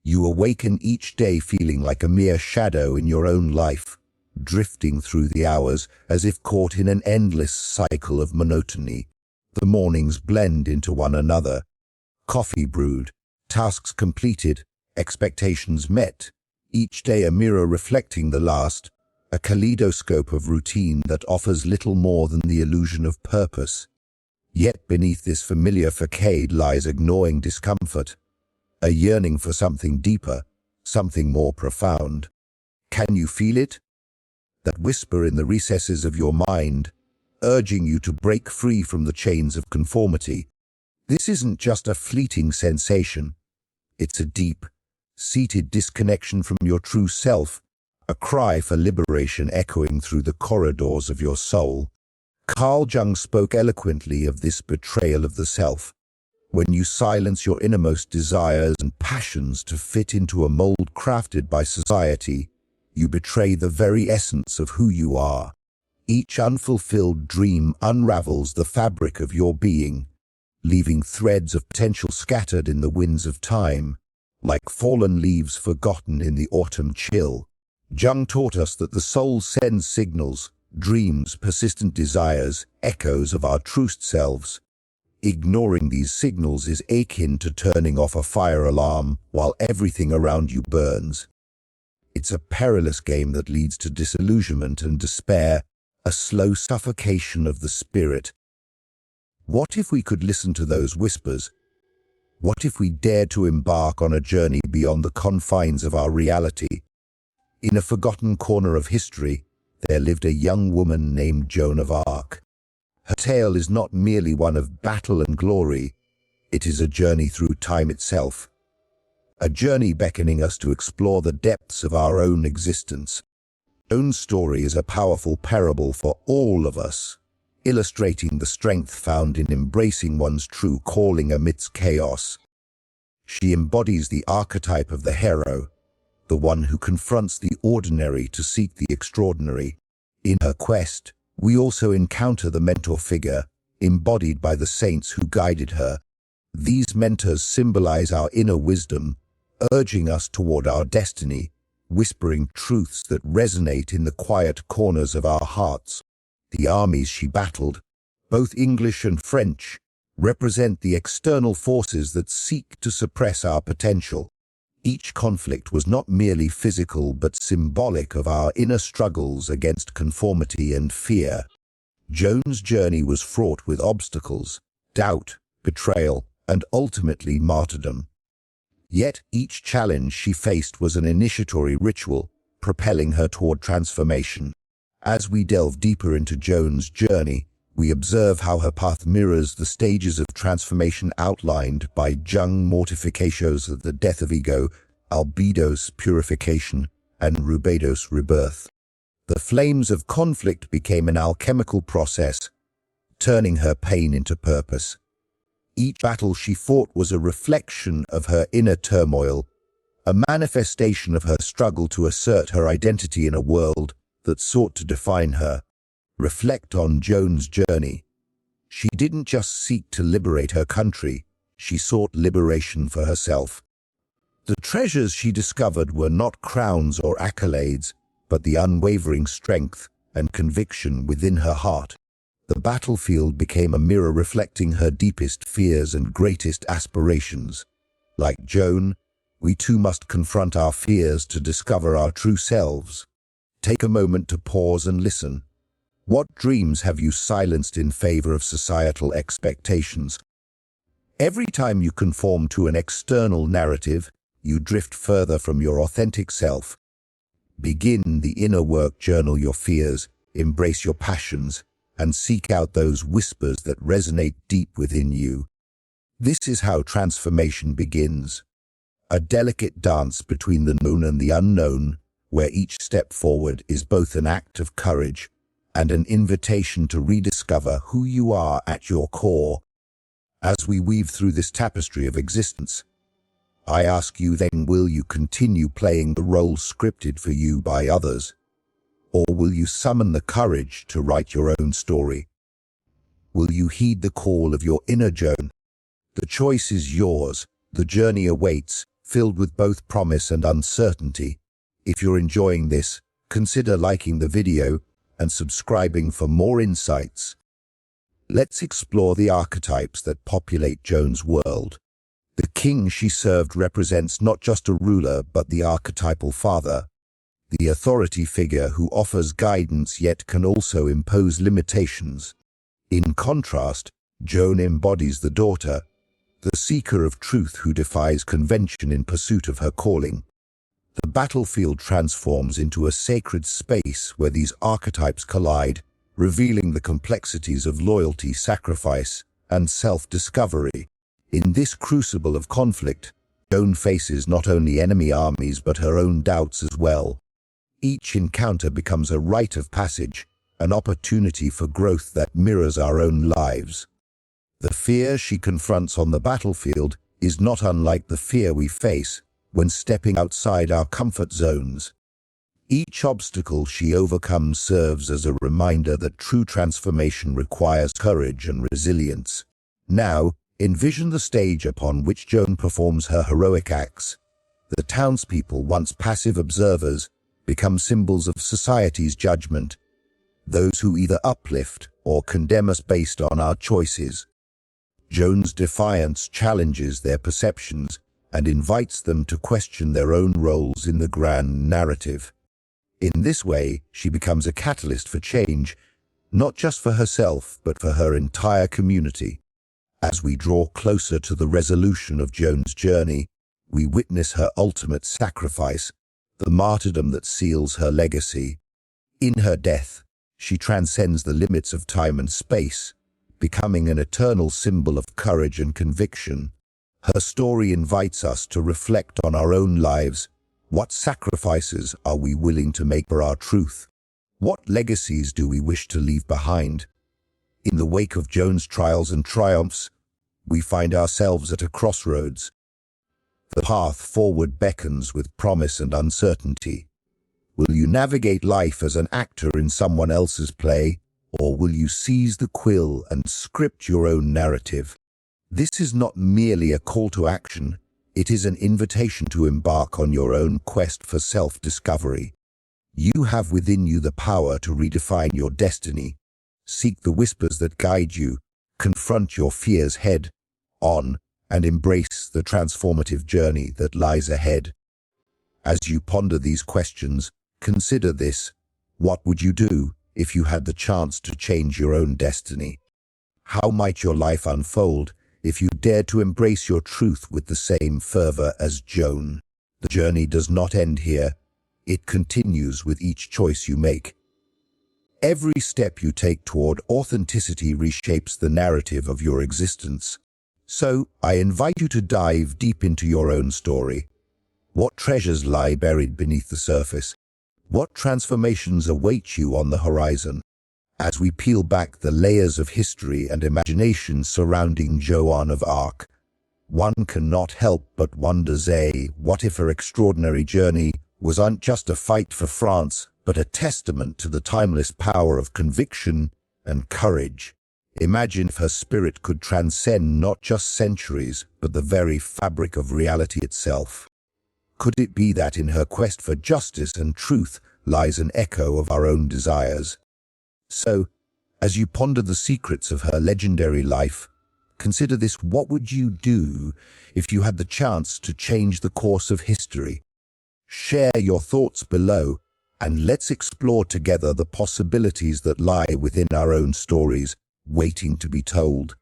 You awaken each day feeling like a mere shadow in your own life, drifting through the hours as if caught in an endless cycle of monotony. The mornings blend into one another. Coffee brewed, tasks completed, expectations met, each day a mirror reflecting the last, a kaleidoscope of routine that offers little more than the illusion of purpose. Yet beneath this familiar facade lies a gnawing discomfort, a yearning for something deeper, something more profound. Can you feel it? That whisper in the recesses of your mind, urging you to break free from the chains of conformity. This isn't just a fleeting sensation. It's a deep, seated disconnection from your true self, a cry for liberation echoing through the corridors of your soul. Carl Jung spoke eloquently of this betrayal of the self. When you silence your innermost desires and passions to fit into a mold crafted by society, you betray the very essence of who you are. Each unfulfilled dream unravels the fabric of your being, leaving threads of potential scattered in the winds of time, like fallen leaves forgotten in the autumn chill. Jung taught us that the soul sends signals, dreams, persistent desires, echoes of our true selves. Ignoring these signals is akin to turning off a fire alarm while everything around you burns. It's a perilous game that leads to disillusionment and despair, a slow suffocation of the spirit. What if we could listen to those whispers? What if we dared to embark on a journey beyond the confines of our reality? In a forgotten corner of history, there lived a young woman named Joan of Arc. Her tale is not merely one of battle and glory, it is a journey through time itself. A journey beckoning us to explore the depths of our own existence. Joan's story is a powerful parable for all of us, illustrating the strength found in embracing one's true calling amidst chaos. She embodies the archetype of the hero, the one who confronts the ordinary to seek the extraordinary. In her quest, we also encounter the mentor figure, embodied by the saints who guided her. These mentors symbolize our inner wisdom, urging us toward our destiny, whispering truths that resonate in the quiet corners of our hearts. The armies she battled, both English and French, represent the external forces that seek to suppress our potential. Each conflict was not merely physical but symbolic of our inner struggles against conformity and fear. Joan's journey was fraught with obstacles, doubt, betrayal, and ultimately martyrdom. Yet each challenge she faced was an initiatory ritual, propelling her toward transformation. As we delve deeper into Joan's journey, we observe how her path mirrors the stages of transformation outlined by Jung: mortifications of the death of ego, albedos purification, and rubedos rebirth. The flames of conflict became an alchemical process, turning her pain into purpose. Each battle she fought was a reflection of her inner turmoil, a manifestation of her struggle to assert her identity in a world that sought to define her. Reflect on Joan's journey. She didn't just seek to liberate her country, she sought liberation for herself. The treasures she discovered were not crowns or accolades, but the unwavering strength and conviction within her heart. The battlefield became a mirror reflecting her deepest fears and greatest aspirations. Like Joan, we too must confront our fears to discover our true selves. Take a moment to pause and listen. What dreams have you silenced in favor of societal expectations? Every time you conform to an external narrative, you drift further from your authentic self. Begin the inner work, journal your fears, embrace your passions, and seek out those whispers that resonate deep within you. This is how transformation begins. A delicate dance between the known and the unknown, where each step forward is both an act of courage and an invitation to rediscover who you are at your core. As we weave through this tapestry of existence, I ask you then, will you continue playing the role scripted for you by others? Or will you summon the courage to write your own story? Will you heed the call of your inner Joan? The choice is yours, the journey awaits, filled with both promise and uncertainty. If you're enjoying this, consider liking the video and subscribing for more insights. Let's explore the archetypes that populate Joan's world. The king she served represents not just a ruler, but the archetypal father, the authority figure who offers guidance yet can also impose limitations. In contrast, Joan embodies the daughter, the seeker of truth who defies convention in pursuit of her calling. The battlefield transforms into a sacred space where these archetypes collide, revealing the complexities of loyalty, sacrifice, and self-discovery. In this crucible of conflict, Joan faces not only enemy armies but her own doubts as well. Each encounter becomes a rite of passage, an opportunity for growth that mirrors our own lives. The fear she confronts on the battlefield is not unlike the fear we face when stepping outside our comfort zones. Each obstacle she overcomes serves as a reminder that true transformation requires courage and resilience. Now, envision the stage upon which Joan performs her heroic acts. The townspeople, once passive observers, become symbols of society's judgment, those who either uplift or condemn us based on our choices. Joan's defiance challenges their perceptions and invites them to question their own roles in the grand narrative. In this way, she becomes a catalyst for change, not just for herself, but for her entire community. As we draw closer to the resolution of Joan's journey, we witness her ultimate sacrifice, the martyrdom that seals her legacy. In her death, she transcends the limits of time and space, becoming an eternal symbol of courage and conviction. Her story invites us to reflect on our own lives. What sacrifices are we willing to make for our truth? What legacies do we wish to leave behind? In the wake of Joan's trials and triumphs, we find ourselves at a crossroads. The path forward beckons with promise and uncertainty. Will you navigate life as an actor in someone else's play, or will you seize the quill and script your own narrative? This is not merely a call to action, it is an invitation to embark on your own quest for self-discovery. You have within you the power to redefine your destiny. Seek the whispers that guide you, confront your fears head on, and embrace the transformative journey that lies ahead. As you ponder these questions, consider this: what would you do if you had the chance to change your own destiny? How might your life unfold if you dared to embrace your truth with the same fervor as Joan? The journey does not end here. It continues with each choice you make. Every step you take toward authenticity reshapes the narrative of your existence. So, I invite you to dive deep into your own story. What treasures lie buried beneath the surface? What transformations await you on the horizon? As we peel back the layers of history and imagination surrounding Joan of Arc, one cannot help but wonder, what if her extraordinary journey wasn't just a fight for France, but a testament to the timeless power of conviction and courage? Imagine if her spirit could transcend not just centuries, but the very fabric of reality itself. Could it be that in her quest for justice and truth lies an echo of our own desires? So, as you ponder the secrets of her legendary life, consider this: what would you do if you had the chance to change the course of history? Share your thoughts below, and let's explore together the possibilities that lie within our own stories, waiting to be told.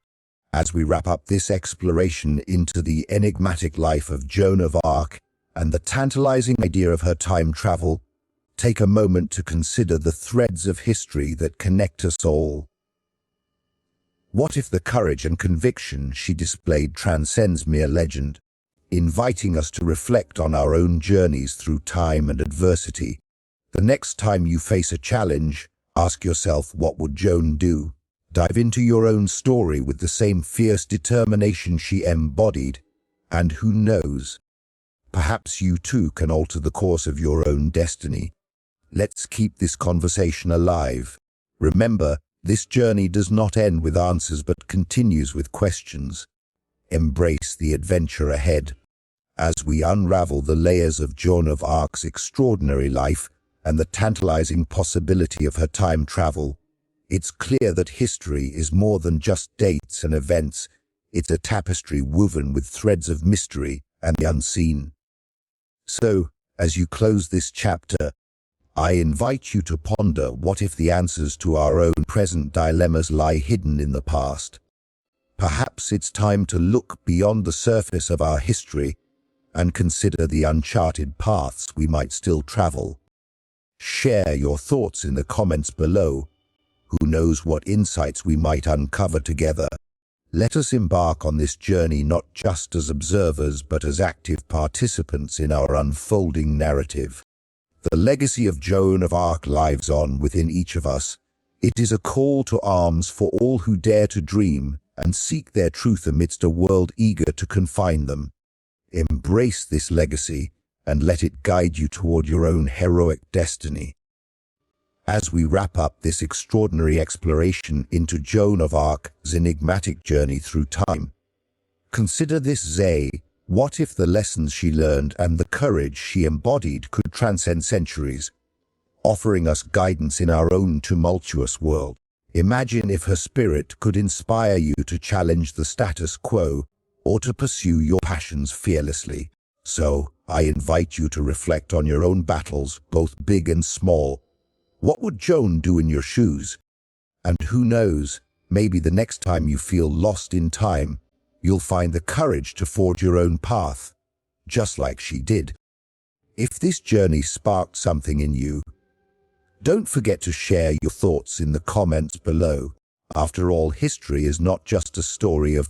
As we wrap up this exploration into the enigmatic life of Joan of Arc and the tantalizing idea of her time travel, take a moment to consider the threads of history that connect us all. What if the courage and conviction she displayed transcends mere legend, inviting us to reflect on our own journeys through time and adversity? The next time you face a challenge, ask yourself, what would Joan do? Dive into your own story with the same fierce determination she embodied, and who knows, perhaps you too can alter the course of your own destiny. Let's keep this conversation alive. Remember, this journey does not end with answers but continues with questions. Embrace the adventure ahead. As we unravel the layers of Joan of Arc's extraordinary life and the tantalizing possibility of her time travel, it's clear that history is more than just dates and events. It's a tapestry woven with threads of mystery and the unseen. So, as you close this chapter, I invite you to ponder, what if the answers to our own present dilemmas lie hidden in the past? Perhaps it's time to look beyond the surface of our history and consider the uncharted paths we might still travel. Share your thoughts in the comments below. Who knows what insights we might uncover together? Let us embark on this journey not just as observers but as active participants in our unfolding narrative. The legacy of Joan of Arc lives on within each of us. It is a call to arms for all who dare to dream and seek their truth amidst a world eager to confine them. Embrace this legacy and let it guide you toward your own heroic destiny. As we wrap up this extraordinary exploration into Joan of Arc's enigmatic journey through time, consider this: what if the lessons she learned and the courage she embodied could transcend centuries, offering us guidance in our own tumultuous world? Imagine if her spirit could inspire you to challenge the status quo or to pursue your passions fearlessly. So, I invite you to reflect on your own battles, both big and small. What would Joan do in your shoes? And who knows, maybe the next time you feel lost in time, you'll find the courage to forge your own path, just like she did. If this journey sparked something in you, don't forget to share your thoughts in the comments below. After all, history is not just a story of